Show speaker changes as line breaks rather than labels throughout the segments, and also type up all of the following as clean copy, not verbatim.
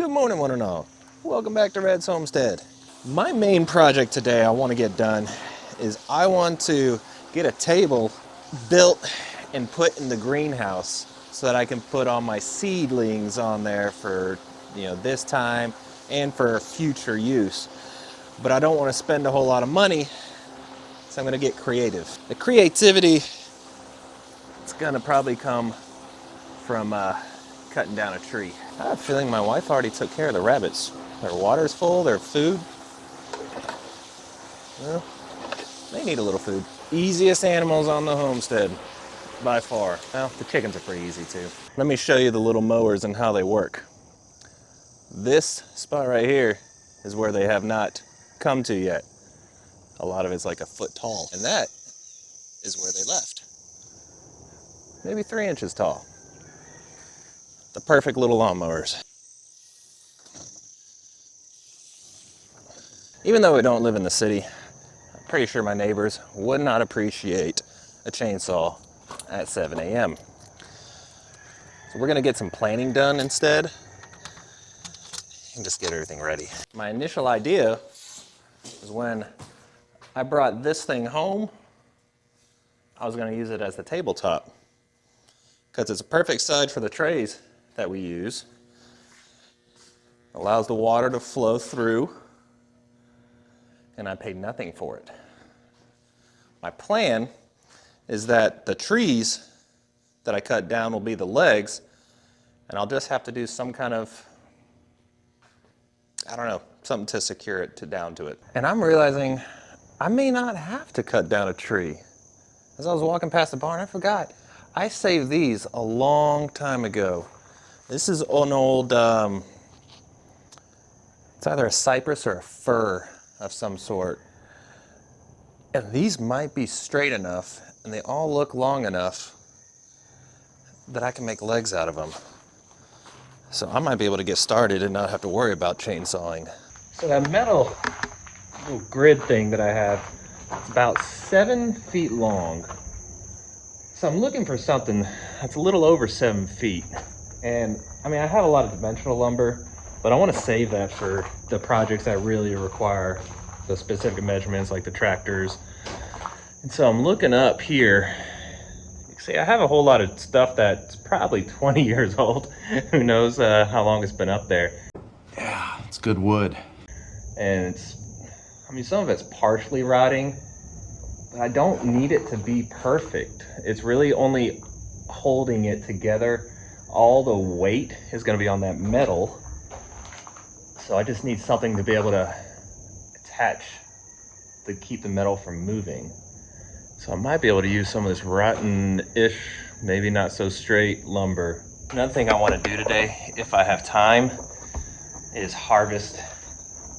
Good morning, one and all. Welcome back to Red's Homestead. My main project today I want to get done is I want to get a table built and put in the greenhouse so that I can put all my seedlings on there for, this time and for future use. But I don't want to spend a whole lot of money, so I'm going to get creative. The creativity, it's going to probably come from cutting down a tree. I have a feeling my wife already took care of the rabbits. Their water's full, their food. Well, they need a little food. Easiest animals on the homestead, by far. Well, the chickens are pretty easy too. Let me show you the little mowers and how they work. This spot right here is where they have not come to yet. A lot of it's like a foot tall. And that is where they left. Maybe 3 inches tall. The perfect little lawnmowers. Even though we don't live in the city, I'm pretty sure my neighbors would not appreciate a chainsaw at 7 a.m. So we're gonna get some planning done instead and just get everything ready. My initial idea was when I brought this thing home, I was gonna use it as the tabletop because it's a perfect size for the trays that we use. Allows the water to flow through, and I paid nothing for it. My plan is that the trees that I cut down will be the legs, and I'll just have to do some kind of, something to secure it down to it. And I'm realizing I may not have to cut down a tree. As I was walking past the barn, I forgot. I saved these a long time ago. This is an old, it's either a cypress or a fir of some sort. And these might be straight enough, and they all look long enough that I can make legs out of them. So I might be able to get started and not have to worry about chainsawing. So that metal little grid thing that I have, it's about 7 feet long. So I'm looking for something that's a little over 7 feet. And I have a lot of dimensional lumber, but I want to save that for the projects that really require the specific measurements, like the tractors. And so I'm looking up here. See, I have a whole lot of stuff that's probably 20 years old. Who knows how long it's been up there.
Yeah, it's good wood.
And some of it's partially rotting, but I don't need it to be perfect. It's really only holding it together. All the weight is going to be on that metal. So I just need something to be able to attach to keep the metal from moving. So I might be able to use some of this rotten-ish, maybe not so straight lumber. Another thing I want to do today, if I have time, is harvest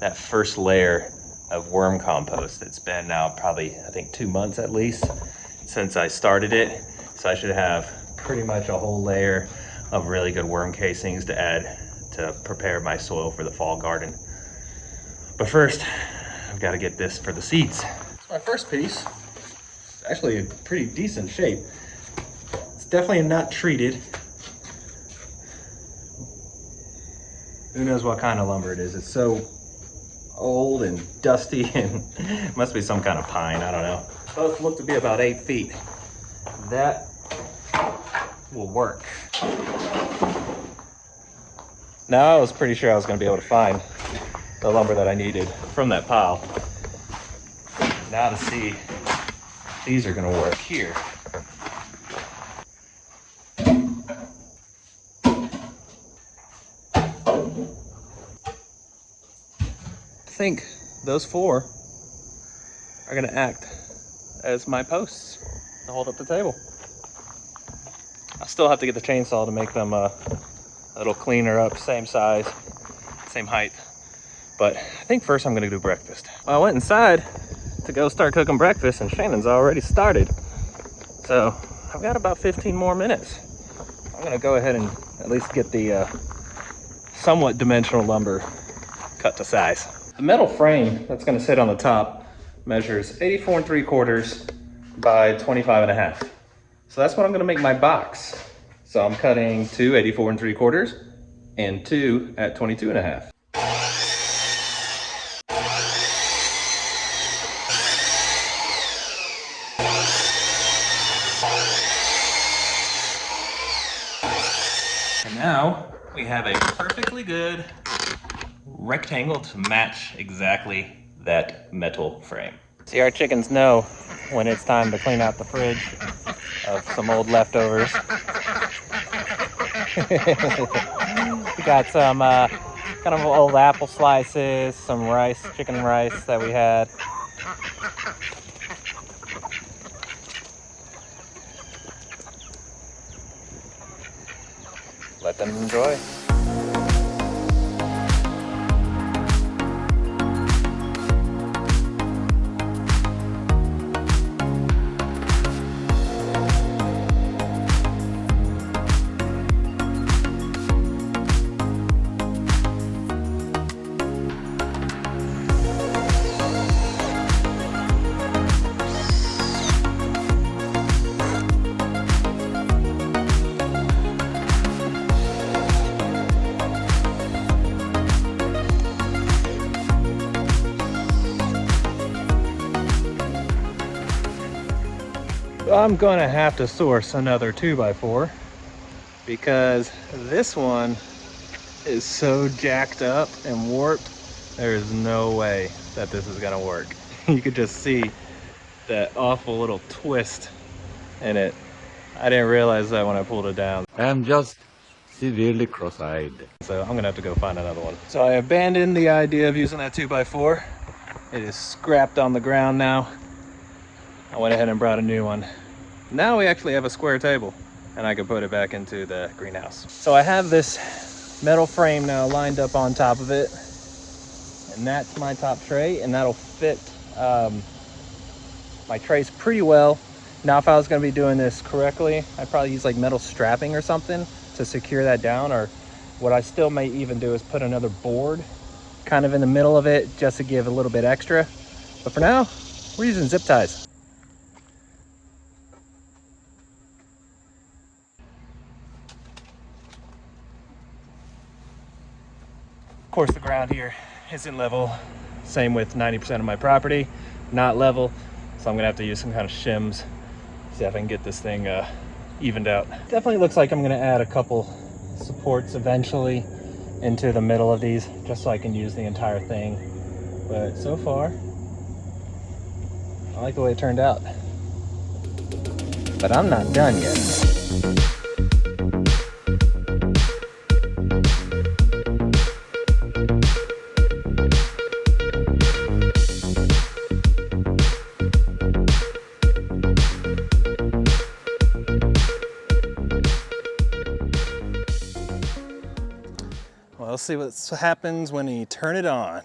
that first layer of worm compost. It's been now probably, I think, 2 months at least since I started it. So I should have pretty much a whole layer of really good worm casings to add to prepare my soil for the fall garden. But first, I've got to get this for the seeds. My first piece, actually in pretty decent shape. It's definitely not treated. Who knows what kind of lumber it is. It's so old and dusty, and must be some kind of pine, I don't know. Both look to be about 8 feet. That will work. Now I was pretty sure I was going to be able to find the lumber that I needed from that pile. Now to see if these are going to work here. I think those 4 are going to act as my posts to hold up the table. I still have to get the chainsaw to make them a little cleaner up, same size, same height. But I think first I'm gonna do breakfast. I went inside to go start cooking breakfast, and Shannon's already started. So I've got about 15 more minutes. I'm gonna go ahead and at least get the somewhat dimensional lumber cut to size. The metal frame that's gonna sit on the top measures 84 3/4 by 25 1/2. So that's what I'm gonna make my box. So I'm cutting 2 84 3/4 and 2 at 22.5. And now we have a perfectly good rectangle to match exactly that metal frame. See, our chickens know when it's time to clean out the fridge of some old leftovers. We got some kind of old apple slices, some rice, chicken rice that we had. Let them enjoy. I'm gonna have to source another 2x4 because this one is so jacked up and warped. There is no way that this is gonna work. You could just see that awful little twist in it. I didn't realize that when I pulled it down.
I'm just severely cross-eyed.
So I'm gonna have to go find another one. So I abandoned the idea of using that 2x4. It is scrapped on the ground now. I went ahead and brought a new one. Now we actually have a square table and I can put it back into the greenhouse. So I have this metal frame now lined up on top of it, and that's my top tray, and that'll fit my trays pretty well. Now if I was going to be doing this correctly, I'd probably use like metal strapping or something to secure that down, or what I still may even do is put another board kind of in the middle of it just to give a little bit extra. But for now, we're using zip ties. Of course, the ground here isn't level. Same with 90% of my property, not level. So I'm gonna have to use some kind of shims, see if I can get this thing evened out. Definitely looks like I'm gonna add a couple supports eventually into the middle of these, just so I can use the entire thing. But so far, I like the way it turned out. But I'm not done yet. Well, let's see what happens when you turn it on.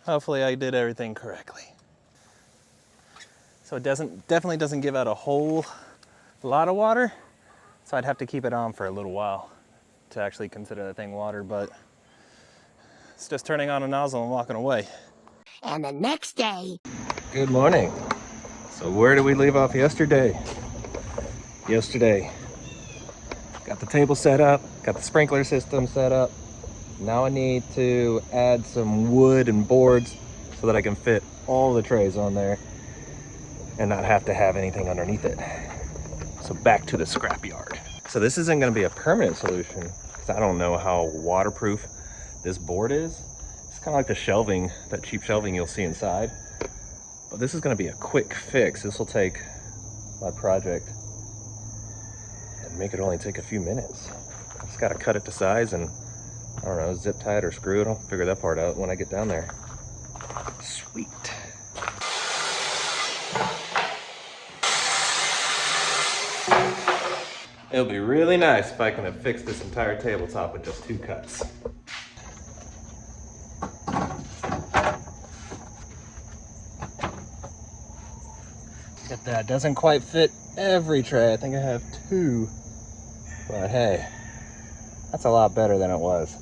Hopefully I did everything correctly. So it definitely doesn't give out a whole lot of water. So I'd have to keep it on for a little while to actually consider that thing water, but it's just turning on a nozzle and walking away.
And the next day.
Good morning. So where did we leave off yesterday? Got the table set up, got the sprinkler system set up. Now I need to add some wood and boards so that I can fit all the trays on there and not have to have anything underneath it. So back to the scrapyard. So this isn't gonna be a permanent solution because I don't know how waterproof this board is. It's kind of like the shelving, that cheap shelving you'll see inside. But this is gonna be a quick fix. This will take my project and make it only take a few minutes. I just gotta cut it to size and, I don't know, zip tie it or screw it. I'll figure that part out when I get down there. Sweet. It'll be really nice if I can have fixed this entire tabletop with just 2 cuts. Get that. Doesn't quite fit every tray. I think I have 2. But hey, that's a lot better than it was.